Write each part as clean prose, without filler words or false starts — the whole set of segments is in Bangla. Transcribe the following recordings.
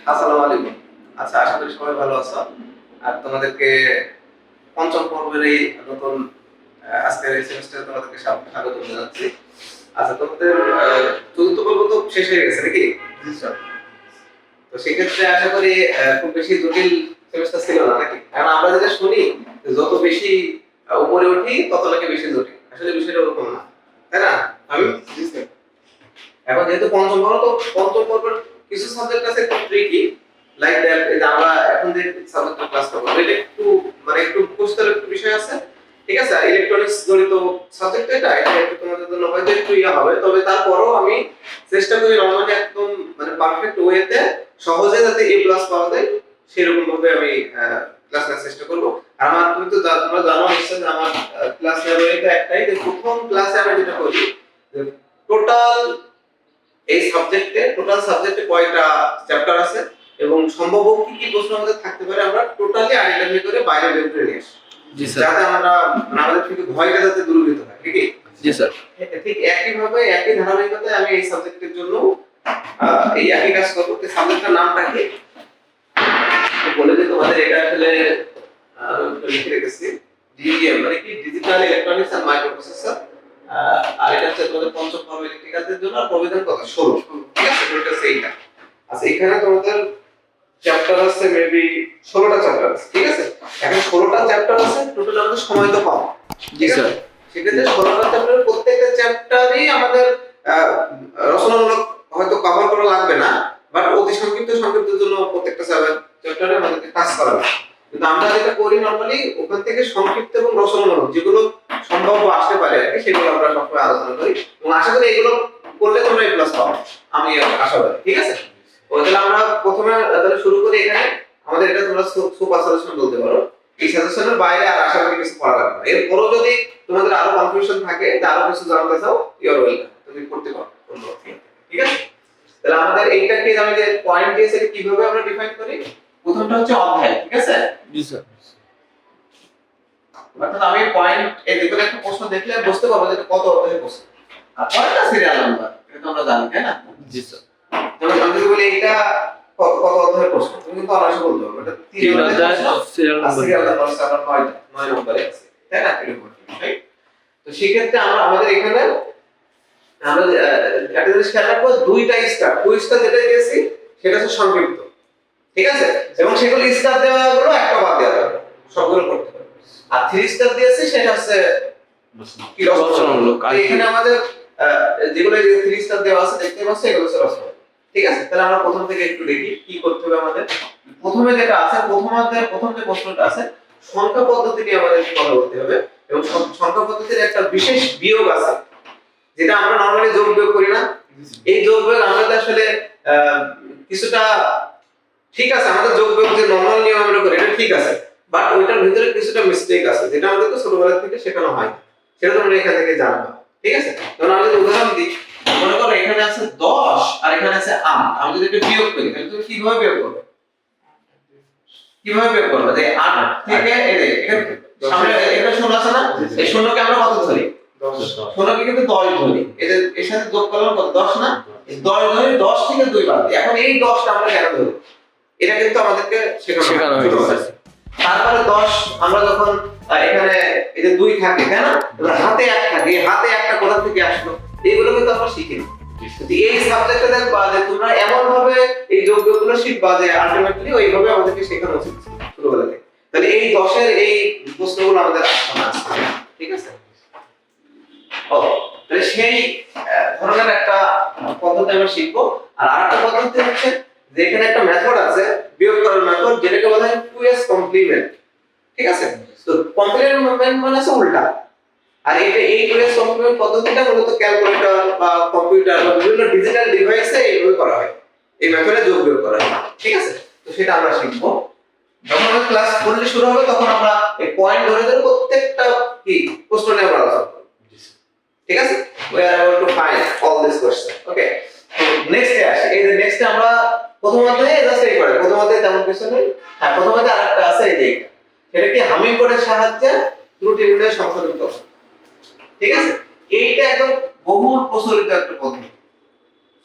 আসসালামু আলাইকুম। আচ্ছা, আশা করি সবাই ভালো আছো। আর তোমাদেরকে পঞ্চম পর্বের এই নতুন আজকের এই সেমিস্টারে তোমাদেরকে স্বাগত জানাচ্ছি। আচ্ছা, তোমাদের চতুর্থ পর্ব তো শেষ হয়ে গেছে নাকি? জি স্যার। তো সেক্ষেত্রে আশা করি খুব বেশি জটিল সেমিস্টার ছিল না নাকি? কারণ আমরা যেটা শুনি যত বেশি উপরে উঠি তত নাকি বেশি জটিল। আসলে বিষয়টা ওরকম না, তাই না? আমি জি স্যার। এখন যেহেতু পঞ্চম পর্বের কিছু সাবজেক্ট আছে একটু ট্রিকি, লাইক দ্যাট এই যে আমরা এখন যে সাবজেক্টটা ক্লাস করব এটা একটু একটু মুখস্থের একটু বিষয় আছে, ঠিক আছে? ইলেকট্রনিক্স জড়িত সাবজেক্ট এটা একটু তোমাদের জন্য হয়তো একটু ইয়া হবে, তবে তারপরও আমি চেষ্টা করি নরমালি একদম পারফেক্ট ওয়েতে সহজে যাতে এ প্লাস পাওয়া যায় সেরকম ভাবে আমি ক্লাস নেওয়ার চেষ্টা করব। আর আমার তোমরা জানো নিশ্চয়ই যে আমার ক্লাস নেওয়ার ওয়েটা একটাই, যে প্রথম ক্লাসে আমি যেটা করি যে টোটাল সাবজেক্টে কয়টা চ্যাপ্টার আছে এবং সম্ভব কি কি প্রশ্ন আমাদের থাকতে পারে আমরা টোটালি আইডেন্টিফাই করে বাইরে বের করে নিয়ে আসি। জি স্যার। যাতে আমরা আমাদের থেকে ভয়টা যাতে দূরীভূত হয়, ঠিক আছে? জি স্যার। ঠিক একই ভাবে একই ধারাবাহিকতায় আমি এই সাবজেক্টের জন্য এই একই কাজ করব। এই সাবজেক্টের নামটা কি বলে দিই তোমাদের, এটা আসলে লিখে রেখেছি, ডিইএম মানে কি ডিজিটাল ইলেকট্রনিক্স এন্ড মাইক্রোপ্রসেসর। আর এটা হচ্ছে তোমাদের পঞ্চম পর্ব ইলেকট্রিক্যালদের জন্য প্রবিধান কত 16, ঠিক আছে? এটা সেইটা। আচ্ছা, এখানে তোমাদের চ্যাপ্টার আছে মেবি 16টা চ্যাপ্টার আছে, ঠিক আছে? এখন 16টা চ্যাপ্টার আছে, টোটাল আমাদের সময় তো কম। জি স্যার। সেক্ষেত্রে 16টা চ্যাপ্টারের প্রত্যেকটা চ্যাপ্টারই আমাদের রচনামূলক হয়তো কভার করা লাগবে না, বাট অতি সংক্ষিপ্তের জন্য প্রত্যেকটা চ্যাপ্টারে আমাদেরকে কাজ করা লাগে। কিন্তু আমরা যেটা করি নরমালি ওখান থেকে সংক্ষিপ্ত এবং রচনামূলক যেগুলো সম্ভব আসতে পারে আর কি, সেগুলো আমরা সবসময় আলোচনা করি এবং আশা করি এগুলো করলে তোমরা এ প্লাস পাও, আমি আশাবাদী, ঠিক আছে? তাহলে আমরা প্রথমে তাহলে শুরু করি। এখানে আমাদের এটা তোমরা সুপার সাজেশন বলতে পারো। এই সাজেশনের বাইরে আর আশা করি কিছু করা লাগবে না। এরপরও যদি তোমাদের আরো কনফিউশন থাকে, আরো কিছু জানতে চাও, ইউ আর ওয়েলকাম, তুমি করতে পারো, ঠিক আছে? তাহলে আমাদের এইটাকে আমি যে পয়েন্ট দিয়েছি কিভাবে আমরা ডিফাইন করি, প্রথমটা হচ্ছে অধ্যায়, ঠিক আছে? জি স্যার। অর্থাৎ আমি পয়েন্ট এই ভিতরে একটা প্রশ্ন দেখলে বুঝতে পারবো যে কত অধ্যায়ের প্রশ্ন আর কয়টা সিরিয়াল নাম্বার, এটা তো আমরা জানি, তাই না? জি স্যার। যেমন আমি যদি বলি এটা কত অধ্যায়ের প্রশ্ন, তুমি কিন্তু অনায়াসে বলতে পারবে এটা 3 অধ্যায়ের সিরিয়াল নাম্বার আছে, আবার 9 নম্বরে আছে, তাই না? এরকম রাইট? তো সেই ক্ষেত্রে আমাদের এখানে আমরা একটা জিনিস খেয়াল রাখবো, দুইটা স্টার, কুইজটা যেটা দিয়েছি সেটা হচ্ছে সংক্ষিপ্ত, ঠিক আছে? এবং সেগুলো স্টার দেওয়া গুলো একটা বাদ দেওয়া যাবে, সবগুলো করতে হবে। আর 3 স্টার দিয়েছি সেটা হচ্ছে কি রচনামূলক। এখানে আমাদের যেগুলো 3 স্টার দেওয়া আছে দেখতে পাচ্ছ, এগুলো হচ্ছে রচনামূলক, ঠিক আছে? তাহলে আমরা প্রথম থেকে একটু দেখি কি করতে হবে আমাদের। প্রথমে যেটা আছে, প্রথম যে প্রশ্নটা আছে, সংখ্যা পদ্ধতি নিয়ে আমাদের কথা বলতে হবে এবং সংখ্যা পদ্ধতির একটা বিশেষ বিয়োগ আছে যেটা আমরা নরমালি যোগ বিয়োগ করি না। এই যোগ বিয়োগ আমাদের আসলে কিছুটা ঠিক আছে, আমাদের যোগ বিয়োগ যে নরমাল নিয়ম আমরা করি এটা ঠিক আছে, বাট ওইটার ভিতরে কিছুটা মিস্টেক আছে যেটা আমাদেরকে ছোটবেলা থেকে শেখানো হয়, সেটা তোমরা এখান থেকে জানবে, ঠিক আছে? যেমন আমি যদি উদাহরণ দিই, মনে করো এখানে আছে 10 আর এখানে আছে 8, আমি যদি এটা বিয়োগ করি তাহলে তুমি কিভাবে বিয়োগ করবে? যে 8 থেকে এই যে এখানে সামনে এখানে শূন্য আছে না, এই শূন্যকে আমরা কত ধরি? 10। শূন্যকে কিন্তু 10 ধরি। এই যে এর সাথে যোগ করলাম কত? 10 না? এই 10 ধরি, 10 থেকে 2 বাদ দিই। এখন এই 10টা আমরা কেন ধরি? এটা কিন্তু আমাদেরকে শেখানো হয়েছে। তারপরে 10 আমরা যখন এখানে এই যে 2 থাকে, তাই না? এবার হাতে 1 থাকে, এই হাতে 1টা কোথা থেকে আসলো? এইগুলো কিন্তু আমরা শিখি না। কিন্তু এই সাবজেক্টে দেখবা যে তোমরা এমন ভাবে এই যোগগুলো শিখবা যে আলটিমেটলি ওইভাবে আমাদেরকে শেখানো উচিত ছোটবেলা থেকে। তাহলে এই 10 এর এই প্রশ্নগুলো আমাদের আসবে, ঠিক আছে? তাহলে সেই ধরনের একটা পদ্ধতি আমরা শিখবো। আর আরেকটা পদ্ধতি হচ্ছে যে এখানে একটা মেথড আছে বিয়োগ করার মেথড, যেটাকে বলা হয় 2s কমপ্লিমেন্ট, ঠিক আছে? তো কমপ্লিমেন্ট মানে হচ্ছে উল্টা। আর এই 2s কমপ্লিমেন্ট পদ্ধতিটা মূলত ক্যালকুলেটর বা কম্পিউটার বা বিভিন্ন ডিজিটাল ডিভাইসে এইভাবে করা হয়, এই মেথডে যোগ বিয়োগ করা হয়, ঠিক আছে? তো সেটা আমরা শিখবো যখন আমাদের ক্লাস পড়লে শুরু হবে, তখন আমরা এই পয়েন্ট ধরে ধরে প্রত্যেকটা কি প্রশ্ন নিয়ে আমরা আলোচনা করব, ঠিক আছে? we are about to find all this question, okay? তো নেক্সট এ আসি। এই যে নেক্সট আমরা প্রথম অধ্যায়ে জাস্ট এই করে, প্রথম অধ্যায়ে তেমন কিছু নেই। হ্যাঁ, প্রথম অধ্যায়ে আরেকটা আছে এই যে এটা কি হামিং কোডের সাহায্যে ত্রুটি নির্ণয় সংশোধন করা, ঠিক আছে? এইটা একদম বহুল প্রচলিত একটা পদ্ধতি।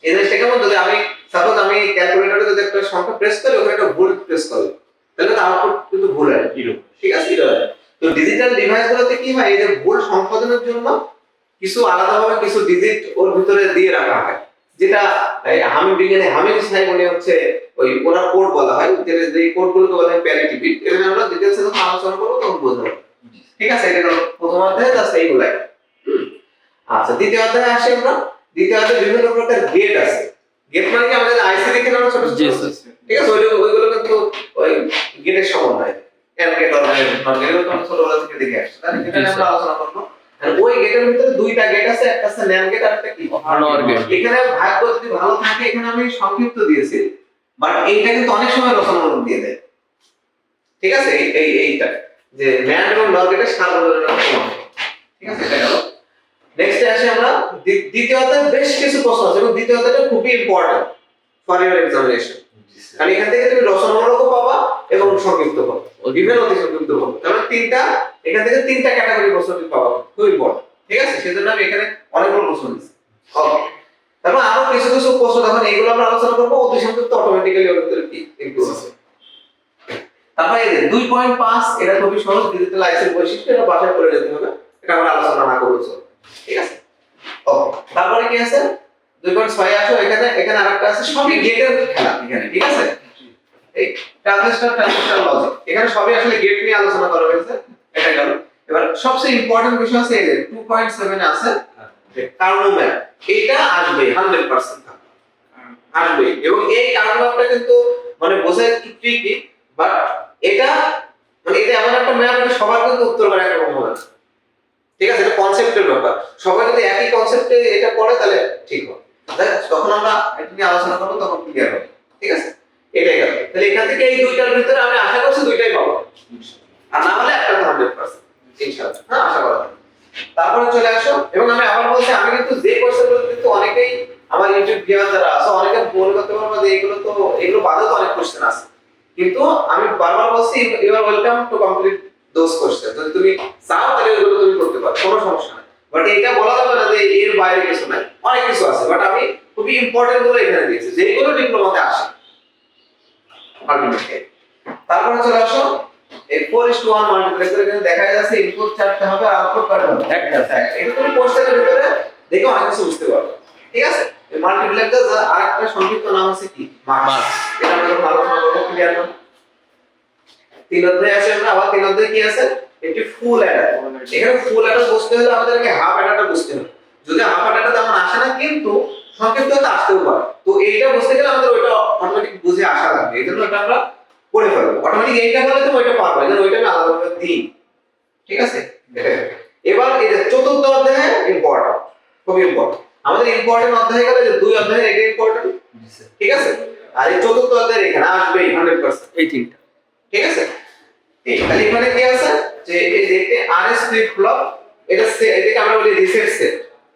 এই জিনিসটা কেমন, যদি আমি সাপোজ আমি ক্যালকুলেটরে যদি একটা সংখ্যা প্রেস করে ওখানে একটা ভোল্ট প্রেস করে, তাহলে তো আউটপুট কিন্তু ভুল হয়, ঠিক আছে, জিরো হয়। তো ডিজিটাল ডিভাইসগুলোতে কি হয়, এই যে ভুল সংশোধনের জন্য কিছু আলাদাভাবে কিছু ডিজিট ওর ভিতরে দিয়ে রাখা হয়, যেটা আমি বিজ্ঞানে হামিদ সাহেব উনি হচ্ছে ওই ওনার কোড বলা হয়, যে কোডগুলোকে বলা হয় প্যারিটি বিট। এটা আমরা ডিটেইলসে যখন আলোচনা করব তখন বুঝবো, ঠিক আছে। এটা হলো প্রথম অধ্যায়, জাস্ট এইগুলাই। আচ্ছা, দ্বিতীয় অধ্যায়ে আসি আমরা। দ্বিতীয় অধ্যায়ে বিভিন্ন প্রকার গেট আছে। গেট মানে কি আমাদের আইসি দেখে আমরা ছোট ছোট, ঠিক আছে, ওইগুলো কিন্তু ওই গেটের সমন্বয়, and gate or gate not gate, ওগুলো আমরা ছোটবেলা থেকে দেখে আসছি, তাহলে এটা আমরা আলোচনা করব। আর ওই গেটের ভিতরে দুইটা গেট আছে, একটা আছে ন্যান্ড গেট আর একটা কি নর গেট। এখানে ভাগ্য যদি ভালো থাকে, এখানে আমি সংক্ষিপ্ত দিয়েছি, বাট এইটা কিন্তু অনেক সময় রচনামূলক দিয়ে দেয়, ঠিক আছে। এইটা যে ন্যান্ড এবং নর গেটের সাধারণ সমান, ঠিক আছে, এটা গেল। নেক্সট আসি আমরা দ্বিতীয় অধ্যায়ে বেশ কিছু প্রশ্ন আছে, এবং দ্বিতীয় অধ্যায়টা খুবই ইম্পর্টেন্ট ফর ইওর এক্সামিনেশন, কারণ এখান থেকে তুমি রচনামূলকও পাবা এবং সংক্ষিপ্ত পাবা, বিভিন্ন অতি সংক্ষিপ্ত পাবা। তাহলে তিনটা, এখান থেকে তিনটা ক্যাটাগরি প্রশ্ন তুমি পাবা, খুব ইম্পর্টেন্ট, ঠিক আছে। সেজন্য আমি এখানে অনেকগুলো প্রশ্ন দিচ্ছি। ওকে, তারপর আরো কিছু কিছু প্রশ্ন, যখন এইগুলো আমরা আলোচনা করবো, অতি সংক্ষিপ্ত অটোমেটিক্যালি ওর ভিতরে কি ইনক্লুড আছে। তারপর এই যে 2.5, এটা খুবই সহজ, ডিজিটাল আইসির বৈশিষ্ট্য, এটা বাসায় করে যেতে হবে, এটা আমরা আলোচনা না করব, ঠিক আছে। ওকে, তারপরে কি আছে 2.6 আসো, এখানে আরেকটা আছে, সবই গেটের খেলা এখানে, ঠিক আছে। এই ট্রানজিস্টর লজিক, এখানে সবই আসলে গেট নিয়ে আলোচনা করা হয়েছে, এটা গেল। এবার সবচেয়ে ইম্পর্টেন্ট বিষয় আছে এই যে 2.7 এ আছে কার্নো ম্যাপ, এটা আসবে 100% আসবে, এবং এই কার্নো ম্যাপটা কিন্তু মানে বোঝা একটু ট্রিকি, বাট এটা মানে এটা এমন একটা ম্যাপ, এটা সবার কিন্তু উত্তর করা একটা সম্ভাবনা আছে, ঠিক আছে। এটা কনসেপ্টের ব্যাপার, সবাই যদি একই কনসেপ্টে এটা পড়ে তাহলে ঠিক হবে, তখন আমরা এটা নিয়ে আলোচনা করব, তখন ক্লিয়ার হবে, ঠিক আছে। এটাই গেল। তাহলে এখান থেকে এই দুইটার ভিতরে আমি আশা করছি দুইটাই পাবো, আর না হলে একটা 100% ইনশাআল্লাহ, হ্যাঁ, আশা করা যায়। তারপরে চলে আসো, এবং আমি আবার বলছি, আমি কিন্তু যে কোর্সগুলো কিন্তু অনেকেই আমার ইউটিউব ভিউয়ার যারা আছে, অনেকে মনে করতে পারবে যে এগুলো বাদেও তো অনেক কোশ্চেন আছে, কিন্তু আমি বারবার বলছি you are welcome to complete those question. যদি তুমি চাও তাহলে ওগুলো তুমি করতে পারো, কোনো সমস্যা নেই, বাট এটা বলা যাবে না যে এর বাইরে কিছু নাই, অনেক কিছু আছে, বাট আমি খুবই ইম্পর্টেন্ট গুলো এখানে দিয়েছি, যেগুলো ডিপ্লোমাতে আসে আলটিমেটলি। তারপরে চলে আসো এই 4:1 মাল্টিপ্লেক্সার, এখানে দেখা যাচ্ছে ইনপুট চারটে হবে আর আউটপুট কয়টা হবে, একটা। এটা তুমি কোর্সের ভিতরে দেখে অনেক কিছু বুঝতে পারবে, ঠিক আছে। এই মাল্টিপ্লেক্সার আরেকটা সংক্ষিপ্ত নাম আছে কি, মার্কস, এটা আমরা যখন আলোচনা করব ক্লিয়ার হবে। 3 অধ্যায় আছে, আমরা আবার 3 অধ্যায় কি আছে, একটি ফুল অ্যাডার। এখানে ফুল অ্যাডার বুঝতে হলে আমাদেরকে হাফ অ্যাডারটা বুঝতে হবে, যদি হাফ অ্যাডারটা তেমন আসে না, কিন্তু সংক্ষিপ্তটা আসতেও পারে, তো এইটা বুঝতে গেলে আমাদের ওইটা অটোমেটিক বুঝে আসা লাগবে, এজন্য এটা আমরা করে ফেলবো অটোমেটিক। এইটা বলে তুমি ওইটা পারবে, এজন্য ওইটা আমি আলাদাভাবে দিই, ঠিক আছে। এবার এই যে চতুর্থ অধ্যায় ইম্পর্টেন্ট, খুব ইম্পর্টেন্ট, আমাদের ইম্পর্টেন্ট অধ্যায় গেলে যে দুই অধ্যায় এটা ইম্পর্টেন্ট, ঠিক আছে। আর এই চতুর্থ অধ্যায় এখানে আসবেই 100%, এই তিনটা, ঠিক আছে। এই তাহলে এখানে কি আছে, যে এই যে আরএস ফ্লিপ ফ্লপ, এটাকে আমরা বলি রিসেট সেট,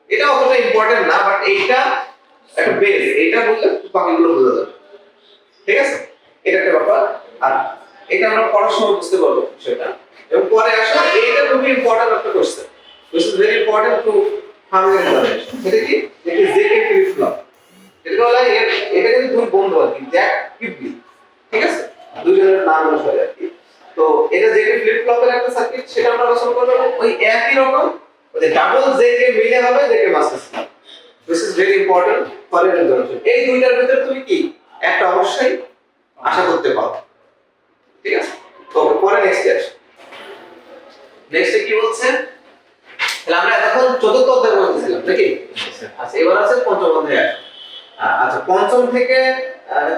এটা অতটা ইম্পর্টেন্ট না, বাট এইটা একটা বেস, এইটা বললে বাকিগুলো বোঝা যাবে, ঠিক আছে। এটা একটা ব্যাপার, আর এটা আমরা পড়ার সময় বুঝতে পারবো সেটা। এবং পরে আসলে এইটা খুবই ইম্পর্টেন্ট একটা question, this is very important to farming examination. সেটা কি, এটা জেকে ফ্লিপ ফ্লপ, এটা বলা এটা কিন্তু দুই বন্ধু আর কি, জ্যাক কিবলি, ঠিক আছে, দুইজনের নাম অনুসারে আর কি। তো এটা জেকে ফ্লিপ ফ্লপের একটা সার্কিট, সেটা আমরা আলোচনা করব। ওই একই রকম ওই যে ডাবল জেকে মিলে হবে JK master slave, this is very important for your examination. এই দুইটার ভিতরে তুমি কি একটা অবশ্যই আশা করতে পারো, ঠিক আছে। তো পরে নেক্সট আসি, নেক্সটে কি বলছে, তাহলে আমরা এতক্ষণ চতুর্থ অধ্যায় বলতেছিলাম নাকি। আচ্ছা, এবার আছে পঞ্চম অধ্যায়। আচ্ছা, পঞ্চম থেকে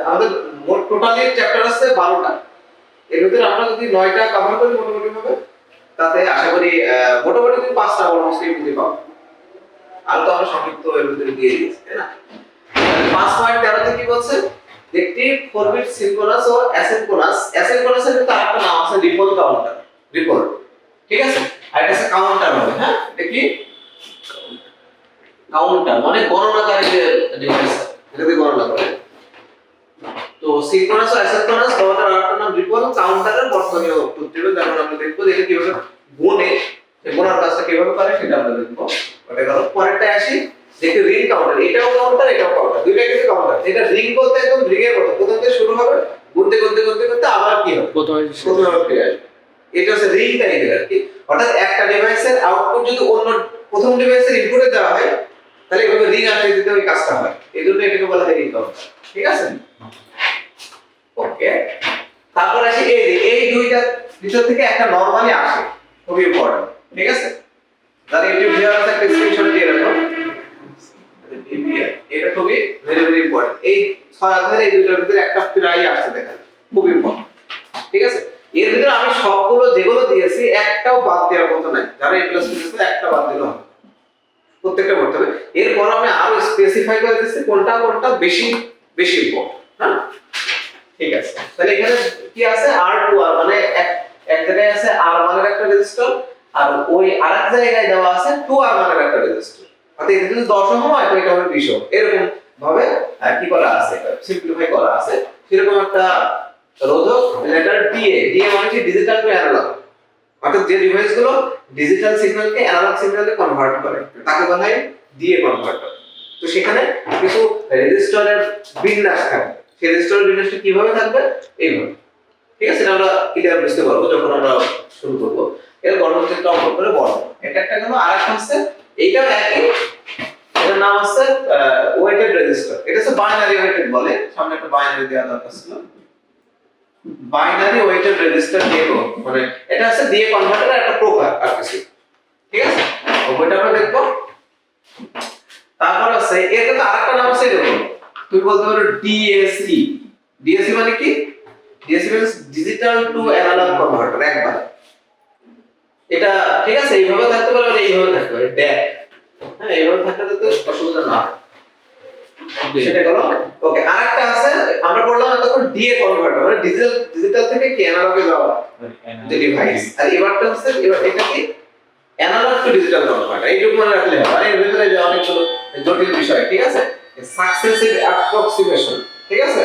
আমাদের মোট টোটালি চ্যাপ্টার আছে 12টা, এর ভিতরে আমরা যদি 9টা কভার করি মোটামুটি ভাবে, তাতে আশা করি মোটামুটি তুমি 5টা অলমোস্ট বুঝতে পারবে। আর তো আমরা সংক্ষিপ্ত এর ভিতরে দিয়ে দিয়েছি, তাই না। 5.13 তে কি বলছে, একটি 4 বিট সিনক্রোনাস ও অ্যাসিনক্রোনাস, অ্যাসিনক্রোনাসের কিন্তু আরেকটা নাম আছে রিপল কাউন্টার, রিপল, ঠিক আছে। আর এটা আছে কাউন্টার হবে, হ্যাঁ, এটা কি কাউন্টার মানে গণনাকারী যে ডিভাইস, এটাকে গণনা করে। তো সিনক্রোনাস ও অ্যাসিনক্রোনাস কাউন্টার আরেকটা নাম রিপল কাউন্টারের বর্তনীয় সূত্র, যেমন আমরা দেখবো এটা কিভাবে গুণে, এই গুণার কাজটা কিভাবে করে সেটা আমরা দেখবো। ওটা গেল। পরেরটা আসি, দেখতে রিং কাউন্টার, এটাও কাউন্টার এটাও কাউন্টার, দুইটা কিন্তু কাউন্টার। এটা রিং বলতে একদম রিং এর মতো, প্রথম থেকে শুরু হবে, গুনতে গুনতে গুনতে গুনতে আবার কি হবে, প্রথমে ফিরে আসবে। এটা হচ্ছে রিং টাইপের আর কি। অর্থাৎ একটা ডিভাইসের আউটপুট যদি অন্য প্রথম ডিভাইসের ইনপুটে দেওয়া হয়, তাহলে এভাবে রিং আসতে দিতে ওই কাজটা হয়, এই জন্য এটাকে বলা হয় রিং কাউন্টার। ঠিক আছে, ওকে। তারপর আসি এই দুইটা ভিতর থেকে একটা নরমালি আসে, খুবই ইম্পর্টেন্ট। ঠিক আছে, যারা ইউটিউব ভিডিও আছে একটা স্ক্রিনশট দিয়ে রাখো, এটা খুবই ভেরি ভেরি ইম্পর্টেন্ট। এই ছয় অধ্যায়ের এই দুইটার ভিতরে একটা প্রায় আসছে, দেখেন খুব ইম্পর্টেন্ট। ঠিক আছে, এর ভিতরে আমি সবগুলো যেগুলো দিয়েছি একটাও বাদ দেওয়ার মতো নাই, যারা এই প্লাস দিয়েছে একটা বাদ দিলে হবে, প্রত্যেকটা করতে হবে। এরপর আমি আরো স্পেসিফাই করে দিচ্ছি কোনটা কোনটা বেশি বেশি ইম্পর্টেন্ট। হ্যাঁ, ঠিক আছে। তাহলে এখানে কি আছে, R2R, মানে এক জায়গায় আছে R1 এর একটা রেজিস্টার, আর ওই আরেক জায়গায় দেওয়া আছে 2R মানের একটা রেজিস্টার। অর্থাৎ এটা যদি 10 ওহম হয় তো এটা হবে 20 ওহম, এরকম ভাবে কি করা আছে, সিম্পলিফাই করা আছে। সেরকম একটা রোধক, লেটার DA মানে কি ডিজিটাল টু অ্যানালগ, অর্থাৎ যে ডিভাইসগুলো ডিজিটাল সিগন্যালকে অ্যানালগ সিগন্যালে কনভার্ট করে তাকে বলা হয় DA কনভার্টার। তো সেখানে কিছু রেজিস্টারের বিন্যাস থাকবে, সেই রেজিস্টারের বিন্যাসটা কিভাবে থাকবে, এইভাবে। ঠিক আছে, এটা আমরা ক্লিয়ার বুঝতে পারবো যখন আমরা শুরু করব। এর গণনা অঙ্কন করে বড়, এটা একটা গেল। আর একটা হচ্ছে এইটাও একই, এটার নাম আছে ওয়েটেড রেজিস্টার। এটা হচ্ছে বাইনারি ওয়েটেড বলে, সামনে একটা বাইনারি দেওয়া দরকার ছিল, বাইনারি ওয়েটেড রেজিস্টার দিয়ে, মানে এটা হচ্ছে দিয়ে কনভার্টারের একটা প্রকার আর কিছু। ঠিক আছে, ওইটা আমরা দেখব। তারপর আছে এর কিন্তু আরেকটা নাম আছে, এরকম তুমি বলতে পারো ডিএসি। ডিএসি মানে কি, ডিএসি মানে ডিজিটাল টু অ্যানালগ কনভার্টার একবার। এটা ঠিক আছে, এইভাবে থাকতে পারে, এইভাবে থাকতে পারে, ড্যাক। হ্যাঁ, এইভাবে থাকলে তো অসুবিধা না, সেটা করো। ওকে, আরেকটা আছে আমরা পড়লাম তখন ডিএ কনভার্টার, মানে ডিজিটাল থেকে কি অ্যানালগে যাওয়া যে ডিভাইস। আর এবারটা হচ্ছে এটা কি অ্যানালগ টু ডিজিটাল কনভার্টার, এইটুকু মনে রাখলে হবে। আর এর ভিতরে যে অনেকগুলো জটিল বিষয়, ঠিক আছে, সাকসেসিভ অ্যাপ্রক্সিমেশন, ঠিক আছে,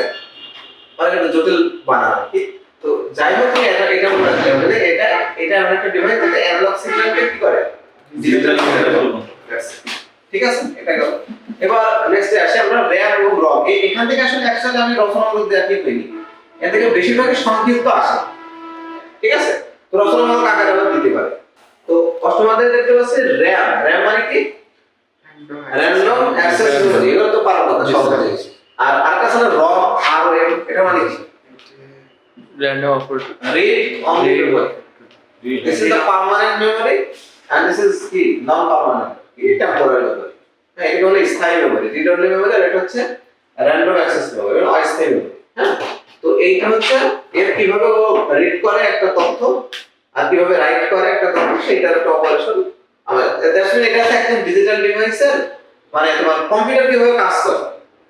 মানে এটা জটিল বানানো কি। তো যাই হোক, এটা মনে রাখতে হবে যে এটা একটা ডিভাইস যেটা অ্যানালগ সিগন্যালকে কি করে, ডিজিটাল সিগন্যাল। ঠিক আছে, এটা গেল। এবার নেক্সটে আসি আমরা র‍্যাম এবং রম। এখান থেকে আসলে অ্যাকচুয়ালি আমি রচনামূলক দেখাতে পাইনি, এর থেকে বেশিরভাগই সংক্ষিপ্ত আসে। ঠিক আছে, তো রচনামূলক আকারে আমরা দিতে পারি। তো অষ্টম অধ্যায়ে দেখতে পাচ্ছি র‍্যাম মানে কি, র‍্যান্ডম অ্যাক্সেস মেমরি, এগুলো তো পারার কথা সব জিনিস। আর আরেকটা আছে রম, RM, এটা মানে কি, random operator, read only memory. This is the permanent memory and this is কি non permanent, কি temporal memory. হ্যাঁ, এটা হলো স্থায়ী মেমরি, রিড অনলি মেমরি, আর এটা হচ্ছে র‍্যান্ডম অ্যাক্সেস মেমরি, মানে অস্থায়ী মেমরি। হ্যাঁ, তো এইটা হচ্ছে এর কিভাবে ও রিড করে একটা তথ্য আর কিভাবে রাইট করে একটা তথ্য, সেটার একটা অপারেশন। আসলে এটা হচ্ছে একদম ডিজিটাল ডিভাইসের, মানে তোমার কম্পিউটার কিভাবে কাজ করে,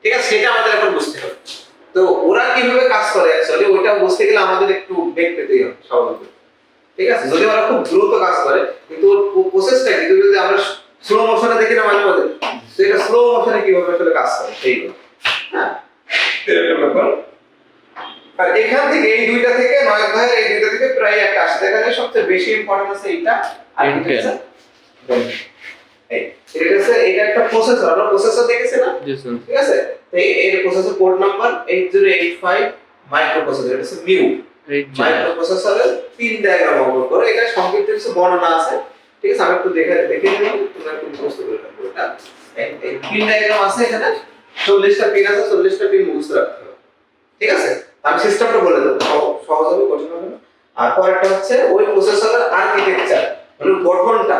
ঠিক আছে, সেটা আমাদের এখন বুঝতে হবে। তো ওরা কিভাবে কাজ করে অ্যাকচুয়ালি ওইটা বুঝতে গেলে আমাদের একটু বেগ পেতেই হবে স্বাভাবিক। ঠিক আছে, যদি ওরা খুব দ্রুত কাজ করে, কিন্তু ওর প্রসেসটা কি, যদি আমরা স্লো মোশনে দেখি না মাঝে মাঝে, তো এটা স্লো মোশনে কিভাবে আসলে কাজ করে সেইগুলো। হ্যাঁ, এরকম ব্যাপার। আর এখান থেকে এই দুইটা থেকে 9 অধ্যায়ের এই দুইটা থেকে প্রায় একটা আসে, দেখা যায় সবচেয়ে বেশি ইম্পর্টেন্ট আছে এইটা। আর এটা হচ্ছে এটা একটা প্রসেসর, আমরা প্রসেসর দেখেছি না, ঠিক আছে, তো এর প্রসেসর কোড নাম্বার 8085 মাইক্রোপ্রসেসর, এটা হচ্ছে মিউ মাইক্রোপ্রসেসরের পিন ডায়াগ্রাম অঙ্কন করে। এটা সংক্ষিপ্ত কিছু বর্ণনা আছে, ঠিক আছে, আমি একটু দেখে নিলাম, তোমরা একটু মুখস্থ করে রাখো। এটা এই পিন ডায়াগ্রাম আছে, এখানে 40টা পিন আছে, 40টা পিন মুখস্থ রাখতে হবে। ঠিক আছে, আমি সিস্টেমটা বলে দেব, সহজ হবে, কঠিন হবে না। আর পরেরটা হচ্ছে ওই প্রসেসরের আর্কিটেকচার, মানে গঠনটা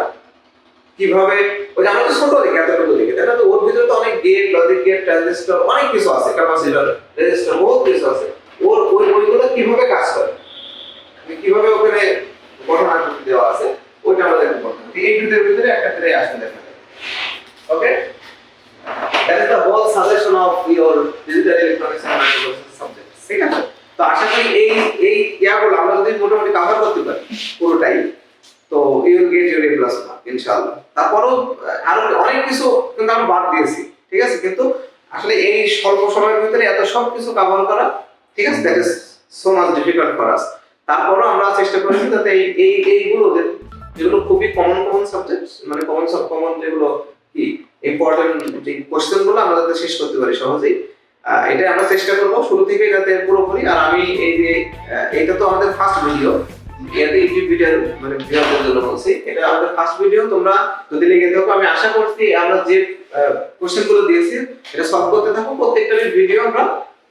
কিভাবে, ওই আমরা তো ছোট দেখি, এতটুকু দেখি, তাই না, তো ওর ভিতরে তো অনেক গেট, লজিক গেট, ট্রানজিস্টর, অনেক কিছু আছে, ক্যাপাসিটর, রেজিস্টর, বহুত কিছু আছে। ওর ওইগুলো কিভাবে কাজ করে, কিভাবে ওখানে গঠন আকৃতি দেওয়া আছে, ওইটা আমরা দেখব। এই দুটোর ভিতরে একটা করে আসবে দেখা যাবে। Okay, that is the whole suggestion of your digital electronics and microprocessor subject. ঠিক আছে, তো আশা করি এই ইয়াগুলো আমরা যদি মোটামুটি কভার করতে পারি পুরোটাই, তো you will get your A+ mark ইনশাআল্লাহ। তারপরও আরো অনেক কিছু কিন্তু আমরা বাদ দিয়েছি, ঠিক আছে, কিন্তু আসলে এই স্বল্প সময়ের ভিতরে এত সব কিছু কভার করা, ঠিক আছে, that is so much difficult for us. তারপরও আমরা চেষ্টা করেছি যাতে এইগুলো যেগুলো খুবই কমন সাবজেক্ট, মানে কমন যেগুলো কি ইম্পর্টেন্ট যে কোশ্চেনগুলো আমরা যাতে শেষ করতে পারি সহজেই। এটা আমরা চেষ্টা করব শুরু থেকে যাতে পুরোপুরি। আর আমি এই যে এটা তো আমাদের ফার্স্ট ভিডিও, এটা ইউটিউব ভিডিও মানে ভিডিওর জন্য বলছি, এটা আমাদের ফার্স্ট ভিডিও। তোমরা যদি লেগে থাকো, আমি আশা করছি আমরা যে কোশ্চেনগুলো দিয়েছি এটা সলভ করতে থাকো। প্রত্যেকটা ভিডিও আমরা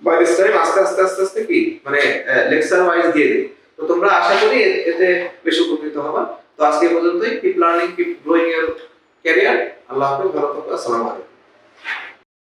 বাই দিস টাইম আস্তে আস্তে আস্তে আস্তে কি মানে লেকচার ওয়াইজ দিয়ে দিই। তো তোমরা আশা করি এতে বেশ উপকৃত হবে। তো আজকে এই পর্যন্তই। Keep learning, keep growing your career. আল্লাহ হাফেজ, ভালো থাকো, আসসালামু আলাইকুম।